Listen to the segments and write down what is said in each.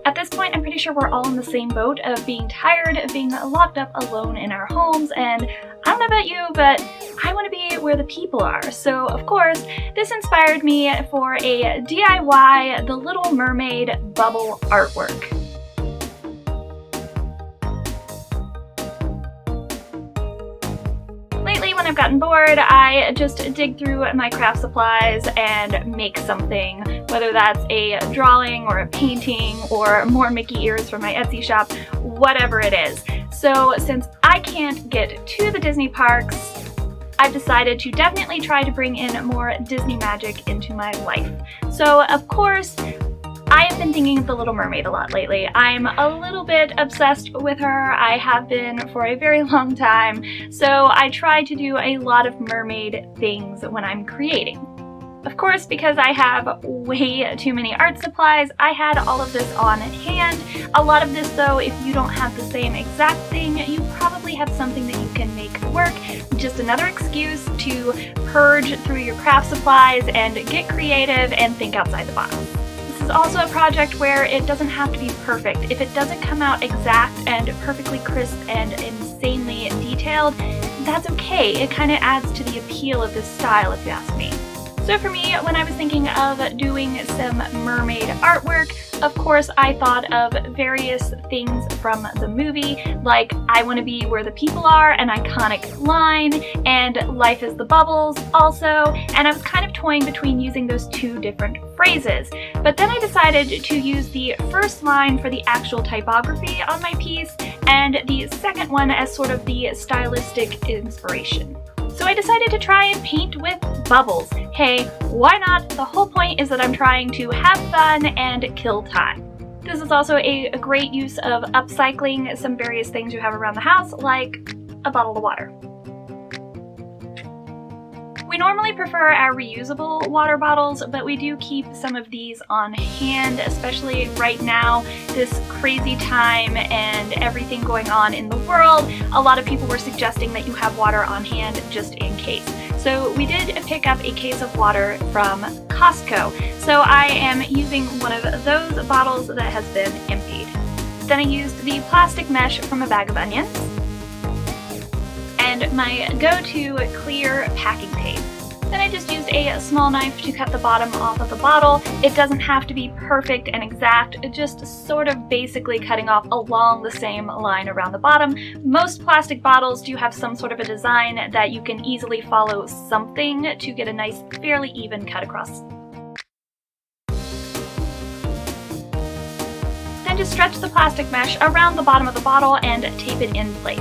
At this point, I'm pretty sure we're all in the same boat of being tired of being locked up alone in our homes, and I don't know about you, but I want to be where the people are. So, of course, this inspired me for a DIY The Little Mermaid bubble artwork. Lately, when I've gotten bored, I just dig through my craft supplies and make something, whether that's a drawing or a painting or more Mickey ears from my Etsy shop, whatever it is. So since I can't get to the Disney parks, I've decided to definitely try to bring in more Disney magic into my life. So of course, I have been thinking of The Little Mermaid a lot lately. I'm a little bit obsessed with her. I have been for a very long time. So I try to do a lot of mermaid things when I'm creating. Of course, because I have way too many art supplies, I had all of this on hand. A lot of this though, if you don't have the same exact thing, you probably have something that you can make work. Just another excuse to purge through your craft supplies and get creative and think outside the box. This is also a project where it doesn't have to be perfect. If it doesn't come out exact and perfectly crisp and insanely detailed, that's okay. It kind of adds to the appeal of this style, if you ask me. So for me, when I was thinking of doing some mermaid artwork, of course I thought of various things from the movie, like I want to be where the people are, an iconic line, and life is the bubbles also, and I was kind of toying between using those two different phrases. But then I decided to use the first line for the actual typography on my piece, and the second one as sort of the stylistic inspiration. So I decided to try and paint with bubbles. Hey, why not? The whole point is that I'm trying to have fun and kill time. This is also a great use of upcycling some various things you have around the house, like a bottle of water. We normally prefer our reusable water bottles, but we do keep some of these on hand, especially right now, this crazy time and everything going on in the world. A lot of people were suggesting that you have water on hand just in case. So we did pick up a case of water from Costco. So I am using one of those bottles that has been emptied. Then I used the plastic mesh from a bag of onions and my go-to clear packing tape. Then I just used a small knife to cut the bottom off of the bottle. It doesn't have to be perfect and exact, just sort of basically cutting off along the same line around the bottom. Most plastic bottles do have some sort of a design that you can easily follow something to get a nice, fairly even cut across. Then just stretch the plastic mesh around the bottom of the bottle and tape it in place.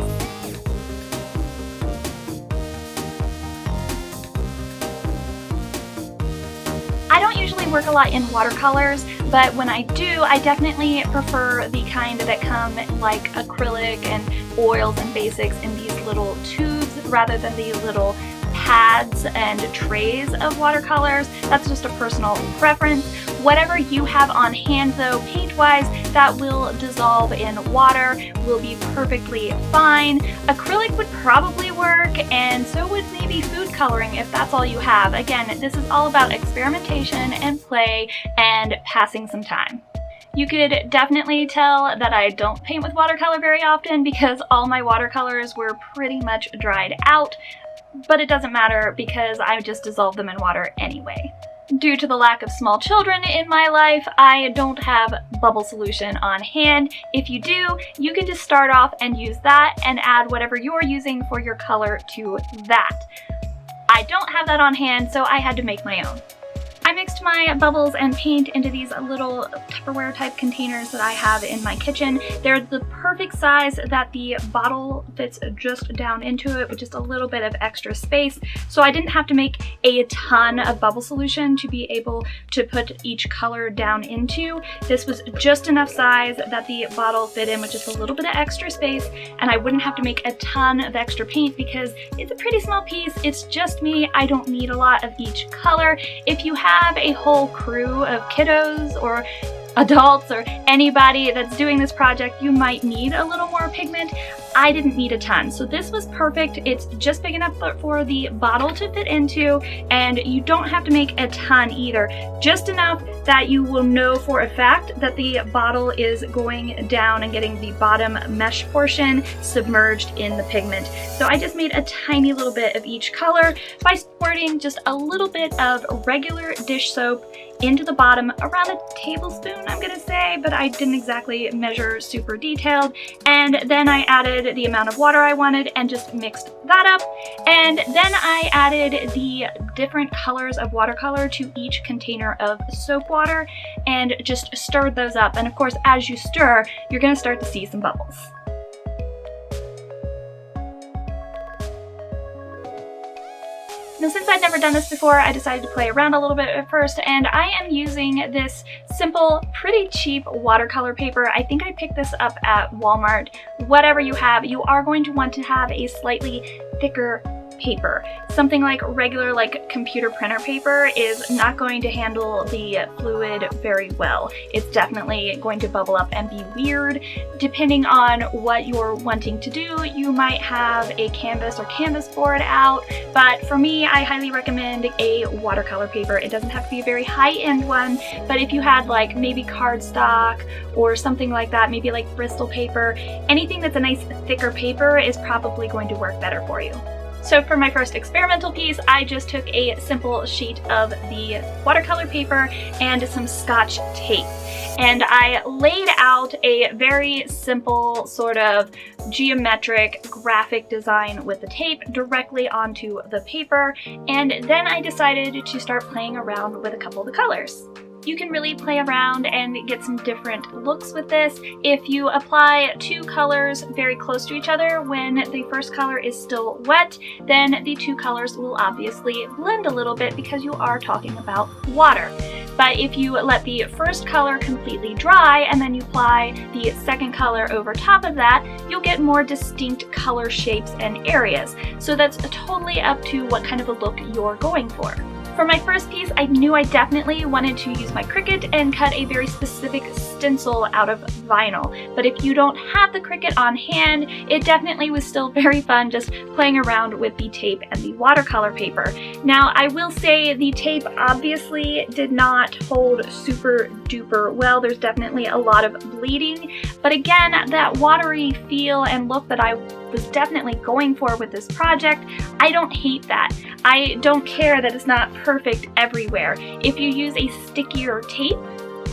I don't usually work a lot in watercolors, but when I do, I definitely prefer the kind that come like acrylic and oils and basics in these little tubes rather than the little pads and trays of watercolors. That's just a personal preference. Whatever you have on hand though, paint-wise, that will dissolve in water, will be perfectly fine. Acrylic would probably work, and so would maybe food coloring if that's all you have. Again, this is all about experimentation and play and passing some time. You could definitely tell that I don't paint with watercolor very often because all my watercolors were pretty much dried out, but it doesn't matter because I just dissolve them in water anyway. Due to the lack of small children in my life, I don't have bubble solution on hand. If you do, you can just start off and use that and add whatever you're using for your color to that. I don't have that on hand, so I had to make my own. I mixed my bubbles and paint into these little Tupperware type containers that I have in my kitchen. They're the perfect size that the bottle fits just down into it with just a little bit of extra space. So I didn't have to make a ton of bubble solution to be able to put each color down into. This was just enough size that the bottle fit in with just a little bit of extra space, and I wouldn't have to make a ton of extra paint because it's a pretty small piece. It's just me. I don't need a lot of each color. If you have a whole crew of kiddos or adults or anybody that's doing this project, you might need a little more pigment. I didn't need a ton. So this was perfect. It's just big enough for the bottle to fit into, and you don't have to make a ton either. Just enough that you will know for a fact that the bottle is going down and getting the bottom mesh portion submerged in the pigment. So I just made a tiny little bit of each color by squirting just a little bit of regular dish soap into the bottom, around a tablespoon I'm gonna say, but I didn't exactly measure super detailed. And then I added the amount of water I wanted and just mixed that up. And then I added the different colors of watercolor to each container of soap water and just stirred those up. And of course, as you stir, you're gonna start to see some bubbles. Now, since I'd never done this before, I decided to play around a little bit at first, and I am using this simple, pretty cheap watercolor paper. I think I picked this up at Walmart. Whatever you have, you are going to want to have a slightly thicker paper. Something like regular computer printer paper is not going to handle the fluid very well. It's definitely going to bubble up and be weird. Depending on what you're wanting to do, you might have a canvas or canvas board out, but for me, I highly recommend a watercolor paper. It doesn't have to be a very high-end one, but if you had maybe cardstock or something like that, maybe like Bristol paper, anything that's a nice thicker paper is probably going to work better for you. So for my first experimental piece, I just took a simple sheet of the watercolor paper and some Scotch tape. And I laid out a very simple sort of geometric graphic design with the tape directly onto the paper. And then I decided to start playing around with a couple of the colors. You can really play around and get some different looks with this. If you apply two colors very close to each other when the first color is still wet, then the two colors will obviously blend a little bit because you are talking about water. But if you let the first color completely dry and then you apply the second color over top of that, you'll get more distinct color shapes and areas. So that's totally up to what kind of a look you're going for. For my first piece, I knew I definitely wanted to use my Cricut and cut a very specific stencil out of vinyl. But if you don't have the Cricut on hand, it definitely was still very fun just playing around with the tape and the watercolor paper. Now, I will say the tape obviously did not hold super duper well. There's definitely a lot of bleeding. But again, that watery feel and look that I was definitely going for with this project, I don't hate that. I don't care that it's not perfect everywhere. If you use a stickier tape,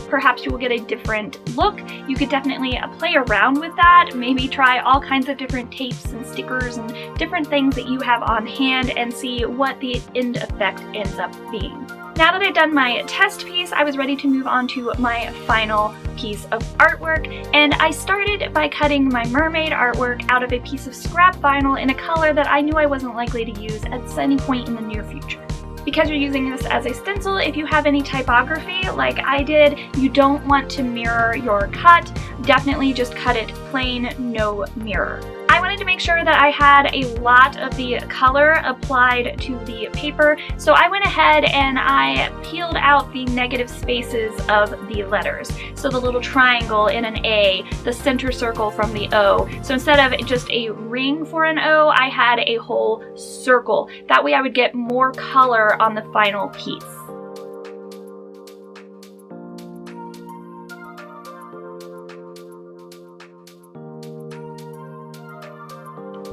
perhaps you will get a different look. You could definitely play around with that, maybe try all kinds of different tapes and stickers and different things that you have on hand and see what the end effect ends up being. Now that I'd done my test piece, I was ready to move on to my final piece of artwork, and I started by cutting my mermaid artwork out of a piece of scrap vinyl in a color that I knew I wasn't likely to use at any point in the near future. Because you're using this as a stencil, if you have any typography like I did, you don't want to mirror your cut. Definitely just cut it plain, no mirror. I wanted to make sure that I had a lot of the color applied to the paper, so I went ahead and I peeled out the negative spaces of the letters. So the little triangle in an A, the center circle from the O. So instead of just a ring for an O, I had a whole circle. That way I would get more color on the final piece.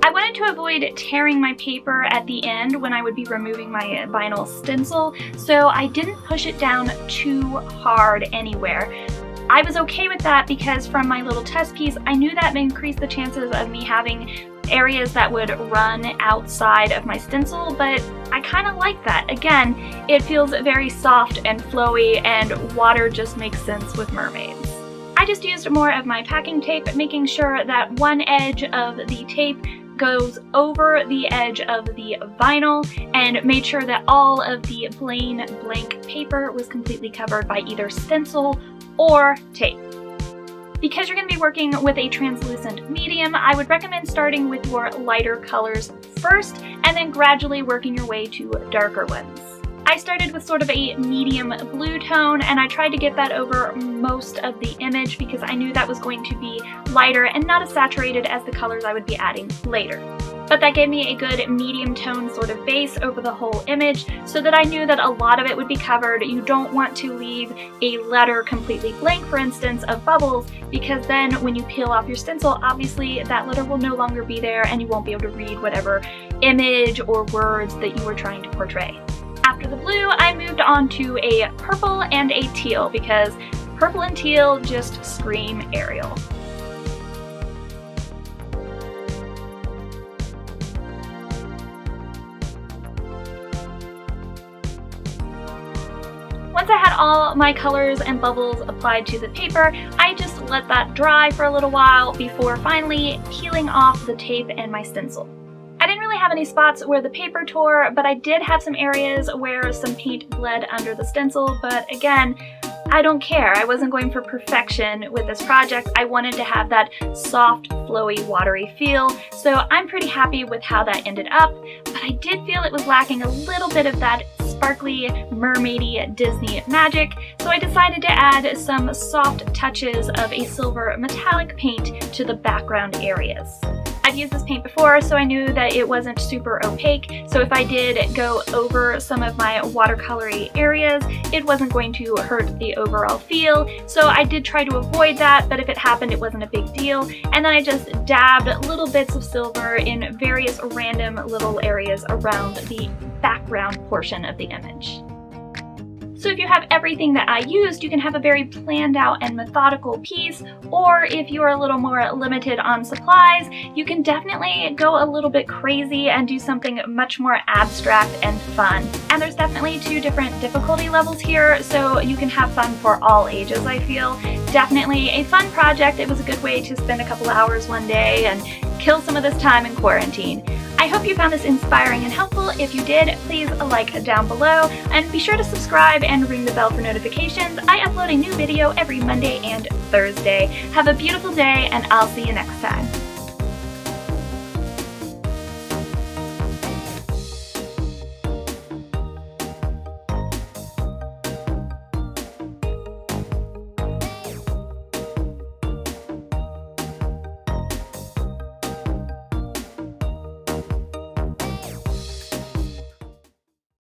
I wanted to avoid tearing my paper at the end when I would be removing my vinyl stencil, so I didn't push it down too hard anywhere. I was okay with that because from my little test piece, I knew that increased the chances of me having areas that would run outside of my stencil, but I kind of like that. Again, it feels very soft and flowy, and water just makes sense with mermaids. I just used more of my packing tape, making sure that one edge of the tape goes over the edge of the vinyl, and made sure that all of the plain blank paper was completely covered by either stencil or tape. Because you're going to be working with a translucent medium, I would recommend starting with your lighter colors first and then gradually working your way to darker ones. I started with sort of a medium blue tone, and I tried to get that over most of the image because I knew that was going to be lighter and not as saturated as the colors I would be adding later. But that gave me a good medium tone sort of base over the whole image so that I knew that a lot of it would be covered. You don't want to leave a letter completely blank, for instance, of bubbles, because then when you peel off your stencil, obviously that letter will no longer be there and you won't be able to read whatever image or words that you were trying to portray. After the blue, I moved on to a purple and a teal because purple and teal just scream Ariel. Once I had all my colors and bubbles applied to the paper, I just let that dry for a little while before finally peeling off the tape and my stencil. I didn't really have any spots where the paper tore, but I did have some areas where some paint bled under the stencil, but again, I don't care. I wasn't going for perfection with this project. I wanted to have that soft, flowy, watery feel, so I'm pretty happy with how that ended up, but I did feel it was lacking a little bit of that sparkly, mermaidy Disney magic, so I decided to add some soft touches of a silver metallic paint to the background areas. I've used this paint before, so I knew that it wasn't super opaque, so if I did go over some of my watercolory areas, it wasn't going to hurt the overall feel, so I did try to avoid that, but if it happened, it wasn't a big deal. And then I just dabbed little bits of silver in various random little areas around the background portion of the image. So if you have everything that I used, you can have a very planned out and methodical piece, or if you're a little more limited on supplies, you can definitely go a little bit crazy and do something much more abstract and fun. And there's definitely two different difficulty levels here, so you can have fun for all ages, I feel. Definitely a fun project. It was a good way to spend a couple hours one day and kill some of this time in quarantine. I hope you found this inspiring and helpful. If you did, please like down below and be sure to subscribe and ring the bell for notifications. I upload a new video every Monday and Thursday. Have a beautiful day and I'll see you next time.